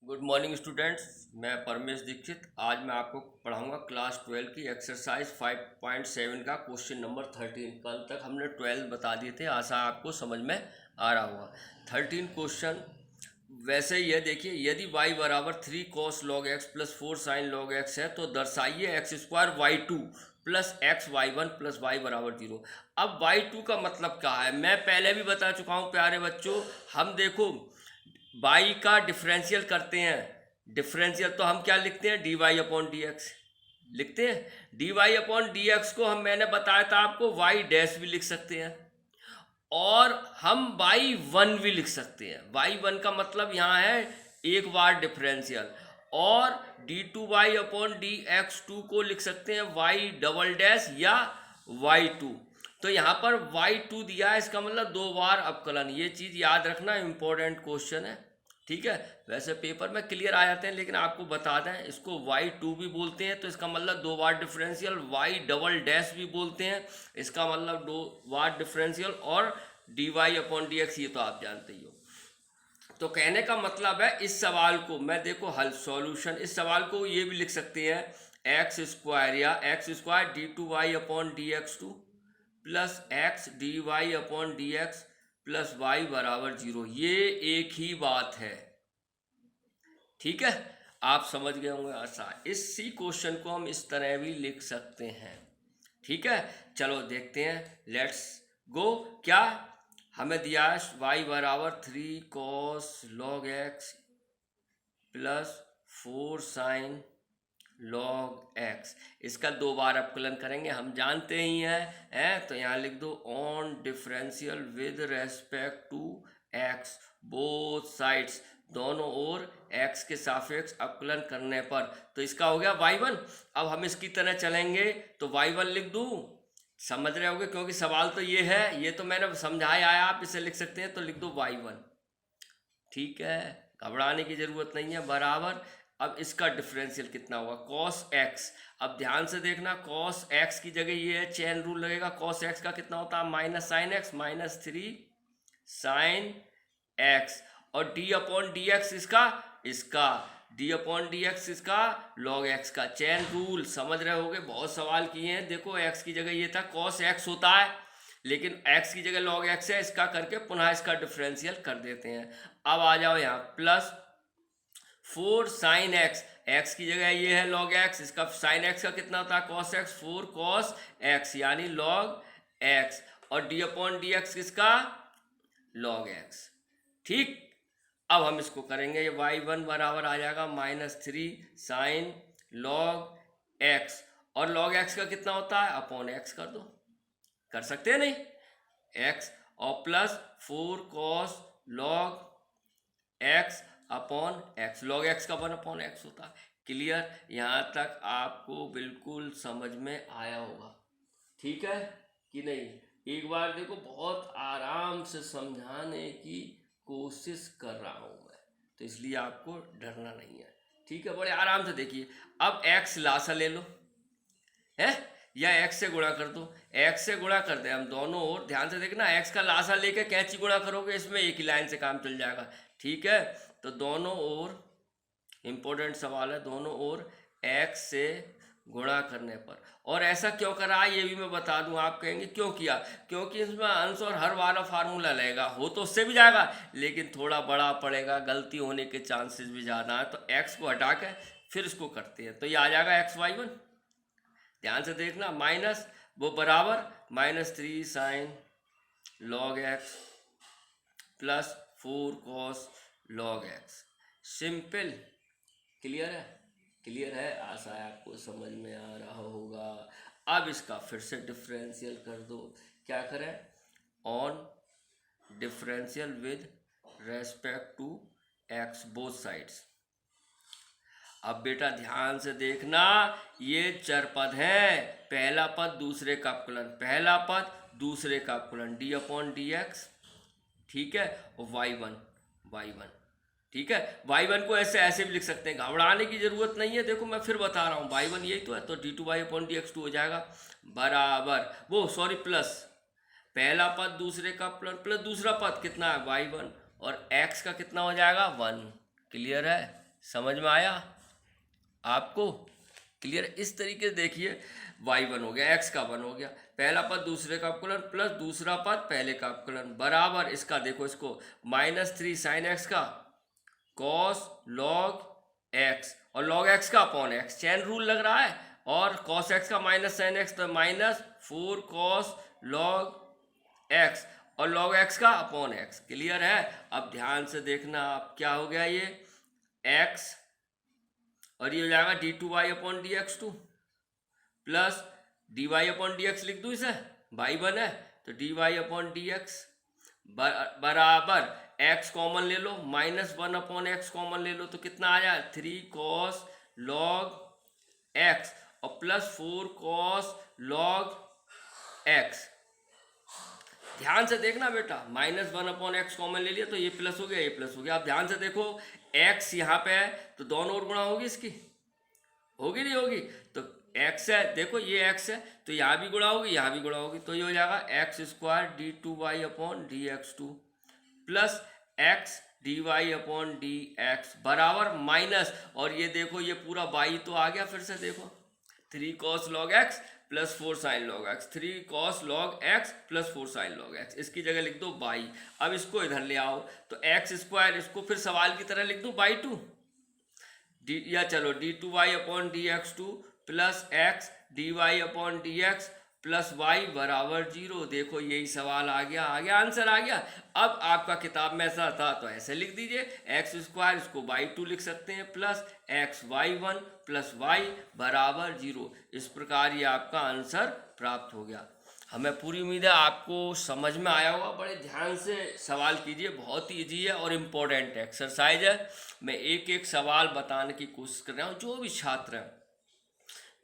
Good morning students. मैं परमेश दीक्षित। आज मैं आपको पढ़ाऊंगा क्लास 12 की एक्सरसाइज 5.7 का क्वेश्चन नंबर 13। कल तक हमने 12 बता दिए थे, आशा आपको समझ में आ रहा होगा। 13 क्वेश्चन वैसे ये देखिए, यदि y बराबर 3 cos log x plus 4 sin log x है तो दर्शाइए x square y two plus x y one plus y बराबर 0। अब y2 का मतलब क्या है, मैं पहले भी बता चुका हूँ प्यारे बच्चों। हम देखो y का डिफरेंशियल करते हैं, डिफरेंशियल तो हम क्या लिखते हैं, d y upon d x लिखते हैं। D y upon d x को मैंने बताया था आपको वाई डैश भी लिख सकते हैं और हम वाई वन भी लिख सकते हैं। वाई वन का मतलब यहाँ है एक बार डिफरेंशियल, और d two y upon d x two को लिख सकते हैं वाई डबल डैश या वाई टू। तो यहाँ पर वाई टू दिया है, इसका मतलब दो बार अवकलन। ये चीज़ याद रखना, इंपॉर्टेंट क्वेश्चन है, ठीक है। वैसे पेपर में क्लियर आ जाते हैं, लेकिन आपको बता दें इसको वाई टू भी बोलते हैं तो इसका मतलब दो बार डिफरेंशियल, वाई डबल डैश भी बोलते हैं इसका मतलब दो बार डिफरेंशियल, और d y upon d x ये तो आप जानते ही हो। तो कहने का मतलब है इस सवाल को मैं देखो हल सॉल्यूशन, इस सवाल को ये भी लिख सकते हैं एक्स स्क्वायर या x square d two y upon d x two plus x d y upon d x plus y बराबर 0। ये एक ही बात है, ठीक है। आप समझ गए होंगे आशा। इसी क्वेश्चन को हम इस तरह भी लिख सकते हैं, ठीक है। चलो देखते हैं, लेट्स गो। क्या हमें दिया है, वाई बराबर 3 cos log x plus 4 sin log x। इसका दो बार अवकलन करेंगे, हम जानते ही हैं तो यहाँ लिख दो on differential with respect to x both sides, दोनों ओर x के सापेक्ष अवकलन करने पर। तो इसका हो गया y1। अब हम इसकी तरह चलेंगे तो y1 लिख दूँ, समझ रहे होगे, क्योंकि सवाल तो ये है, ये तो मैंने समझाया है, आप इसे लिख सकते हैं तो लिख दो y1, ठीक है। घबराने की जरूरत नहीं है, बराबर। अब इसका डिफरेंशियल कितना होगा, cos x। अब ध्यान से देखना, cos x की जगह ये है, चेन रूल लगेगा। cos x का कितना होता है, minus sine x, minus 3 sine x, और d अपॉन डी एक्स इसका d अपॉन डी एक्स इसका log x का। चेन रूल समझ रहे होगे, बहुत सवाल किए हैं। देखो x की जगह ये था, cos x होता है, लेकिन x की जगह log x है, इसका करके पुनः इसका डिफरेंशियल कर देते हैं। अब आ जाओ यहाँ, प्लस 4 साइन एक्स, एक्स की जगह ये है log x, इसका साइन एक्स का कितना होता है, cos x, 4 cos x यानी log x, और d अपॉन डी एक्स किसका, log x, ठीक। अब हम इसको करेंगे, ये y1 बराबर आ जाएगा माइनस 3 साइन log x, और log x का कितना होता है, अपॉन x कर दो, कर सकते हैं नहीं, x, और plus 4 cos log x upon x, log x का 1 अपॉन x होता है। क्लियर, यहाँ तक आपको बिल्कुल समझ में आया होगा, ठीक है कि नहीं। एक बार देखो, बहुत आराम से समझाने की कोशिश कर रहा हूँ मैं, तो इसलिए आपको डरना नहीं है, ठीक है। बड़े आराम से देखिए। अब x लासा ले लो है, या x से गुणा कर दो, x से गुणा कर दे हम दोनों ओर। ध्यान से देखना, x का लासा लेके कैंची गुणा करोगे, इसमें एक ही लाइन से काम चल जाएगा, ठीक है। तो दोनों ओर, इंपॉर्टेंट सवाल है, दोनों ओर x से गुणा करने पर। और ऐसा क्यों करा ये भी मैं बता दूं, आप कहेंगे क्यों किया, क्योंकि इसमें अंश और हर वाला फार्मूला लगेगा, हो तो उससे भी जाएगा लेकिन थोड़ा बड़ा पड़ेगा, गलती होने के चांसेस भी ज़्यादा है। तो x को हटा के फिर इसको करते हैं, तो ये आ जाएगा एक्स वाई वन। ध्यान से देखना, माइनस वो बराबर minus 3 sine log x plus 4 cos log x। Simple, clear है, क्लियर है, आशा है आपको समझ में आ रहा होगा। अब इसका फिर से डिफरेंशियल कर दो, क्या करें, on differential with respect to x both sides. अब बेटा ध्यान से देखना, ये चर पद है, पहला पद दूसरे का अवकलन, पहला पद दूसरे का अवकलन, डी अपॉन डी एक्स, ठीक है, और y1, ठीक है। y1 को ऐसे ऐसे भी लिख सकते हैं, घबराने की जरूरत नहीं है। देखो मैं फिर बता रहा हूँ, y1 यही तो है, तो d two y upon d x two हो जाएगा बराबर, वो सॉरी प्लस पहला पद दूसरे का प्लस दूसरा पद कितना है y1, और x का कितना हो जाएगा 1। क्लियर है, समझ में आया आपको? क्लियर? इस तरीके से देखिए, y1 हो गया, x का 1 हो गया, पहला पद दूसरे का अवकलन प्लस दूसरा पद पहले का अवकलन बराबर इसका, देखो इसको -3 sin x का cos log x और log x का अपॉन x, चैन रूल लग रहा है, और cos x का माइनस sin x तो -4 cos log x और log x का अपॉन x। क्लियर है? अब ध्यान से देखना, अब क्या हो गया, ये x और ये हो जाएगा d2y upon dx2 plus dy upon dx लिख दूँ इसे, y1 है तो dy अपॉन dx बराबर x कॉमन ले लो, -1 अपॉन x कॉमन ले लो तो कितना आ जाए 3 cos log x और प्लस 4 cos log x। ध्यान से देखना बेटा, -1 अपॉन एक्स कॉमन ले लिया तो ये प्लस हो गया, ये प्लस हो गया। अब ध्यान से देखो, x यहाँ पे है तो दोनों ओर गुणा होगी, इसकी होगी नहीं होगी? तो x है, देखो ये x है तो यहाँ भी गुणा होगी, यहाँ भी गुणा होगी, तो ये हो जाएगा x² d2y upon dx2 plus x dy upon dx बराबर माइनस, और ये देखो ये पूरा y तो आ गया, फिर से देखो 3 cos log x plus 4 sin log x, 3 cos log x plus 4 sin log x, इसकी जगह लिख दो y। अब इसको इधर ले आओ तो x², इसको फिर सवाल की तरह लिख दूँ y2 या चलो d2y upon dx2 plus x dy upon dx plus y बराबर 0। देखो यही सवाल आ गया आंसर आ गया। अब आपका किताब में ऐसा था तो ऐसे लिख दीजिए, x², इसको y2 लिख सकते हैं, प्लस xy1 प्लस y बराबर 0। इस प्रकार ये आपका आंसर प्राप्त हो गया। हमें पूरी उम्मीद है आपको समझ में आया होगा। बड़े ध्यान से सवाल कीजिए, बहुत ही ईजी है और इम्पोर्टेंट एक्सरसाइज है। मैं एक एक सवाल बताने की कोशिश कर रहा हूँ। जो भी छात्र हैं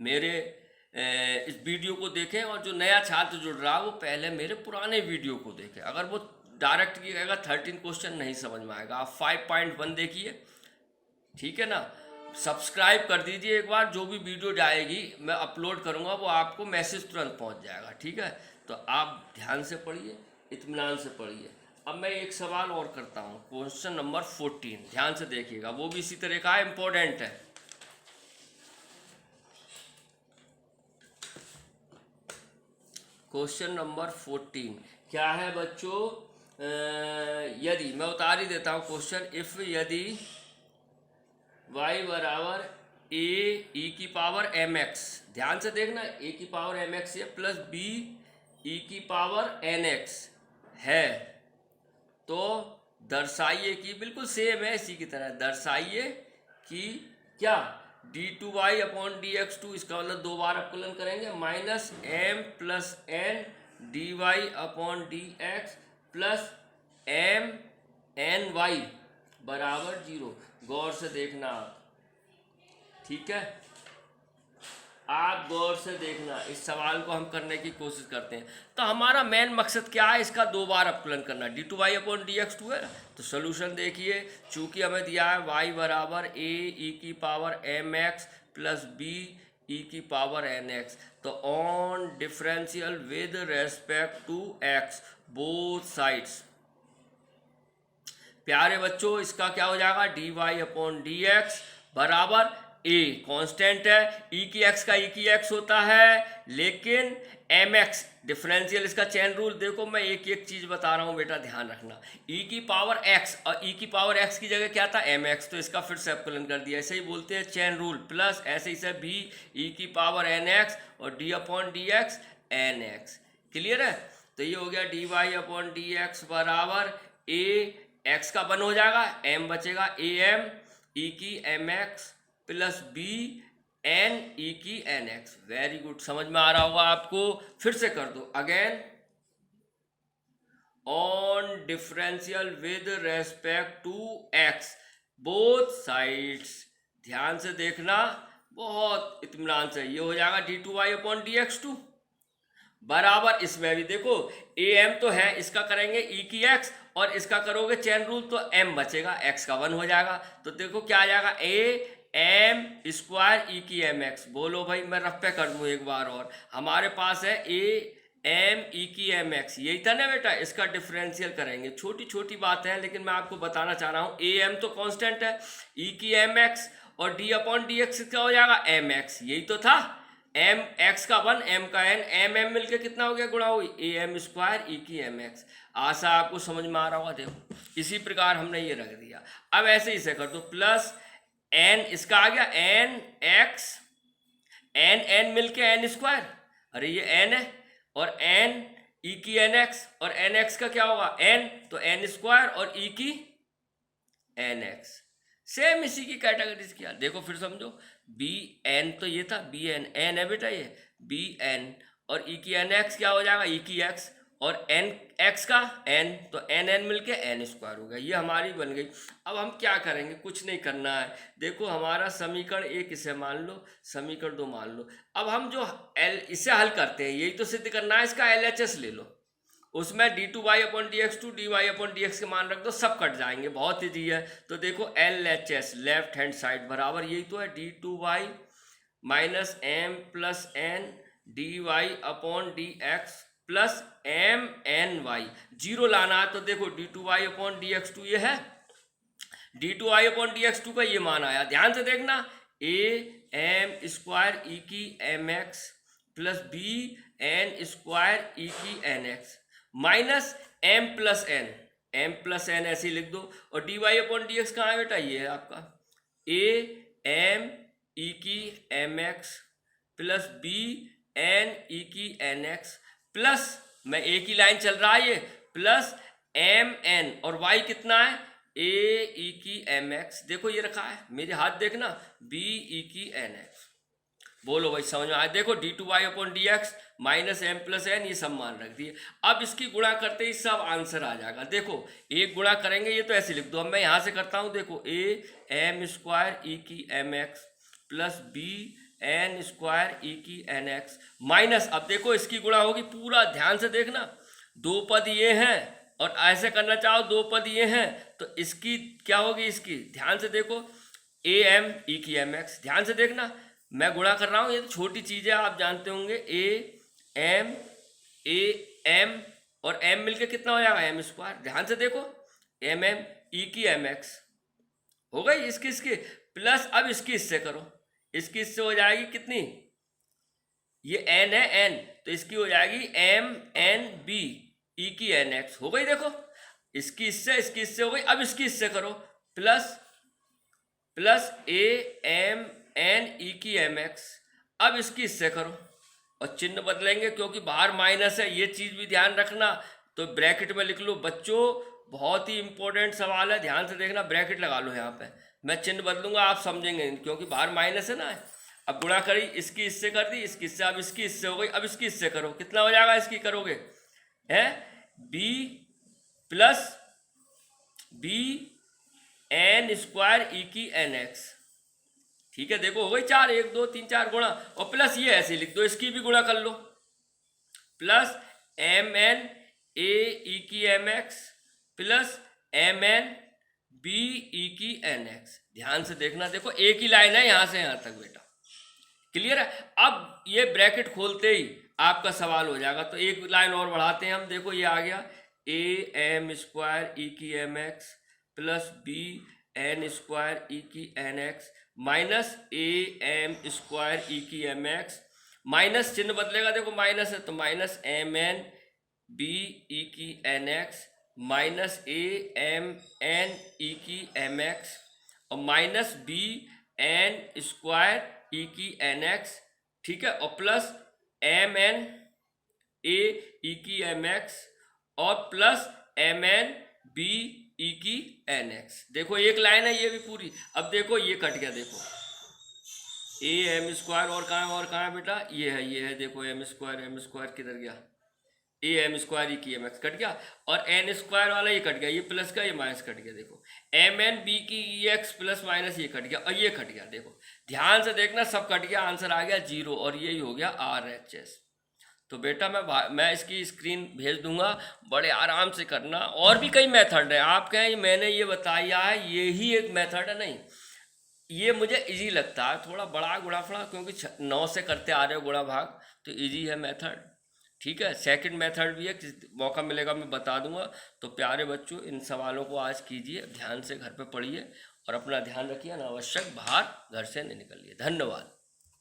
मेरे इस वीडियो को देखें, और जो नया छात्र जुड़ रहा है वो पहले मेरे पुराने वीडियो को देखें। अगर वो डायरेक्ट कीजिएगा 13 क्वेश्चन नहीं समझ में आएगा, आप 5.1 देखिए, ठीक है ना। सब्सक्राइब कर दीजिए एक बार, जो भी वीडियो जाएगी मैं अपलोड करूँगा वो आपको मैसेज तुरंत पहुँच जाएगा, ठीक है। तो आप ध्यान से पढ़िए, इत्मीनान से पढ़िए। अब मैं एक सवाल और करता हूँ, क्वेश्चन नंबर 14, ध्यान से देखिएगा, वो भी इसी तरह का इम्पोर्टेंट है। क्वेश्चन नंबर 14 क्या है बच्चों? यदि, मैं उतार ही देता हूँ क्वेश्चन, इफ यदि y बराबर a e की पावर mx, ध्यान से देखना, a की पावर mx है प्लस b e की पावर nx है, तो दर्शाइए कि, बिल्कुल सेम है इसी की तरह, दर्शाइए कि क्या d2y अपॉन dx2, इसका मतलब दो बार अपकलन करेंगे, -m plus n dy upon dx plus m ny बराबर 0। गौर से देखना आप, ठीक है, आप गौर से देखना, इस सवाल को हम करने की कोशिश करते हैं। तो हमारा मेन मकसद क्या है? इसका दो बार अपकलन करना, d2y अपॉन dx2 है। तो सोल्यूशन देखिए, चूंकि हमें दिया है y बराबर a e की power mx plus b e की पावर nx, तो on differential with respect to x both sides, प्यारे बच्चों इसका क्या हो जाएगा, dy अपॉन dx बराबर a कांस्टेंट है, e की x का e की x होता है, लेकिन mx डिफरेंशियल, इसका चेन रूल देखो, मैं एक एक चीज बता रहा हूं बेटा, ध्यान रखना। e की पावर x और e की पावर x की जगह क्या था, mx, तो इसका फिर से अपकलन कर दिया, ऐसे ही बोलते हैं चेन रूल, प्लस ऐसे ही से b e की पावर nx और d upon dx nx। Clear है? तो ये हो गया dy अपॉन dx बराबर a, x का 1 हो जाएगा, m बचेगा, am e की mx plus b n e की nx। वेरी गुड, समझ में आ रहा होगा आपको। फिर से कर दो again, on differential with respect to x both sides, ध्यान से देखना, बहुत इत्मीनान से, ये हो जाएगा d2y अपॉन dx2 बराबर, इसमें भी देखो am तो है, इसका करेंगे e की x और इसका करोगे चेन रूल तो m बचेगा, x का 1 हो जाएगा, तो देखो क्या आ जाएगा, a m स्क्वायर e की mx। बोलो भाई, मैं रफ पे कर दूं एक बार और, हमारे पास है a एम ई की एम एक्स, यही था ना बेटा। इसका डिफरेंशियल करेंगे, छोटी छोटी बात है लेकिन मैं आपको बताना चाह रहा हूँ। ए एम तो कांस्टेंट है, ई की एम एक्स और डी अपॉन डी एक्स क्या हो जाएगा, एम एक्स, यही तो था। एम एक्स का 1, एम का n, एम एम मिलके कितना हो गया, गुणा हुई ए एम स्क्वायर ई की एम एक्स। आशा आपको समझ में आ रहा होगा। देखो इसी प्रकार हमने ये रख दिया। अब ऐसे ही से कर दो, प्लस एन, इसका आ गया एन एक्स, एन एन मिलके एन स्क्वायर, अरे ये एन है, और एन ई की एन एक्स, और एन एक्स का क्या होगा एन, तो एन स्क्वायर और ई की एन एक्स। सेम इसी की कैटेगरीज किया। देखो फिर समझो, बी एन तो ये था, बी एन, एन है बेटा ये, बी एन और ई की एन एक्स क्या हो जाएगा, ई की एक्स, और एन एक्स का एन, तो एन एन मिलके एन स्क्वायर हो गया। ये हमारी बन गई। अब हम क्या करेंगे, कुछ नहीं करना है। देखो हमारा समीकरण 1 इसे मान लो, समीकरण 2 मान लो। अब हम जो एल इसे हल करते हैं, यही तो सिद्ध करना है, इसका LHS ले लो। उसमें d2y upon dx2 dy upon dx के मान रख दो, सब कट जाएंगे, बहुत ईजी है। तो देखो LHS लेफ्ट हैंड साइड बराबर यही तो है, d2y minus m plus n d y upon d x plus m n y. Zero लाना है तो देखो d2y अपॉन dx2 ये है, d2y अपॉन dx2 का ये मान आया। ध्यान से देखना, a एम स्क्वायर ई की m x plus b n square e की n x minus m plus n ऐसे ही लिख दो। और d y upon d x कहाँ है बेटा, ये है आपका ए एम ई की m x plus b n e की एन एक्स प्लस, मैं एक ही लाइन चल रहा है ये, प्लस एम एन, और वाई कितना है ए ई की एम एक्स, देखो ये रखा है, मेरे हाथ देखना, बी ई की एन एक्स। बोलो भाई समझ में आया। देखो d2y upon d x minus m plus n, ये सब मान रख दिए। अब इसकी गुणा करते ही सब आंसर आ जाएगा। देखो एक गुणा करेंगे, ये तो ऐसे लिख दो। अब मैं यहाँ से करता हूँ, देखो ए एम स्क्वायर ई की m x plus b n square e की एन एक्स माइनस, अब देखो इसकी गुणा होगी, पूरा ध्यान से देखना, दो पद ये हैं और ऐसे करना चाहो दो पद ये हैं, तो इसकी क्या होगी, इसकी ध्यान से देखो, ए एम ई की एम एक्स, ध्यान से देखना, मैं गुणा कर रहा हूँ, ये तो छोटी चीज़ है, आप जानते होंगे। ए एम और एम मिलके कितना हो जाएगा, एम स्क्वायर, ध्यान से देखो, एम एम ई की एम एक्स हो गई इसकी इसकी, प्लस अब इसकी इससे करो, इसकी इससे हो जाएगी कितनी, ये एन है एन, तो इसकी हो जाएगी एम एन बी ई की एन एक्स, हो गई। देखो इसकी इससे हो गई। अब इसकी इससे करो, plus a m n e की एम एक्स, अब इसकी इससे करो, और चिन्ह बदलेंगे क्योंकि बाहर माइनस है, ये चीज़ भी ध्यान रखना, तो ब्रैकेट में लिख लो बच्चों, बहुत ही इंपॉर्टेंट सवाल है, ध्यान से देखना, ब्रैकेट लगा लो यहाँ पे, मैं चिन्ह बदलूंगा आप समझेंगे, क्योंकि बाहर माइनस है ना। अब गुणा करी, इसकी इससे कर दी, इसकी इससे, अब इसकी इससे हो गई, अब इसकी इससे करो, कितना हो जाएगा, इसकी करोगे है b plus b n square e की एन एक्स, ठीक है। देखो हो गई 4, 1 2 3 4 गुणा, और प्लस ये ऐसे लिख दो, इसकी भी गुणा कर लो, plus m n a e की m x plus m n b e की एन एक्स। ध्यान से देखना, देखो एक ही लाइन है यहाँ से यहाँ तक बेटा, क्लियर है। अब ये ब्रैकेट खोलते ही आपका सवाल हो जाएगा, तो एक लाइन और बढ़ाते हैं हम। देखो ये आ गया ए एम स्क्वायर ई की m x plus b n square e की n x minus a m square e की एम एक्स, माइनस चिन्ह बदलेगा, देखो माइनस है तो minus m n b e की n x minus a m n e की एम एक्स और minus b n square e की एन एक्स, ठीक है, और plus m n a e की एम एक्स और plus m n b e की एन एक्स। देखो एक लाइन है ये भी पूरी। अब देखो ये कट गया, देखो ए एम स्क्वायर और कहाँ है बेटा, ये है, देखो एम स्क्वायर किधर गया, ए एम स्क्वायर ई की एम एक्स कट गया, और एन स्क्वायर वाला ये कट गया, ये प्लस का ये माइनस कट गया, देखो एम एन बी की ई एक्स प्लस माइनस ये कट गया और ये कट गया। देखो ध्यान से देखना, सब कट गया, आंसर आ गया 0 और यही हो गया RHS। तो बेटा मैं इसकी स्क्रीन भेज दूंगा, बड़े आराम से करना। और भी कई मेथड है, आप कहें मैंने ये बताया है, ये ही एक मेथड है, नहीं ये मुझे इजी लगता है, थोड़ा बड़ा गुणा फड़ा, क्योंकि 9 से करते आ रहे हो गुणा भाग, तो इजी है मेथड, ठीक है, सेकंड मेथड भी है, किसी मौका मिलेगा मैं बता दूंगा। तो प्यारे बच्चों, इन सवालों को आज कीजिए, ध्यान से घर पे पढ़िए और अपना ध्यान रखिए, अनावश्यक बाहर घर से नहीं निकलिए। धन्यवाद।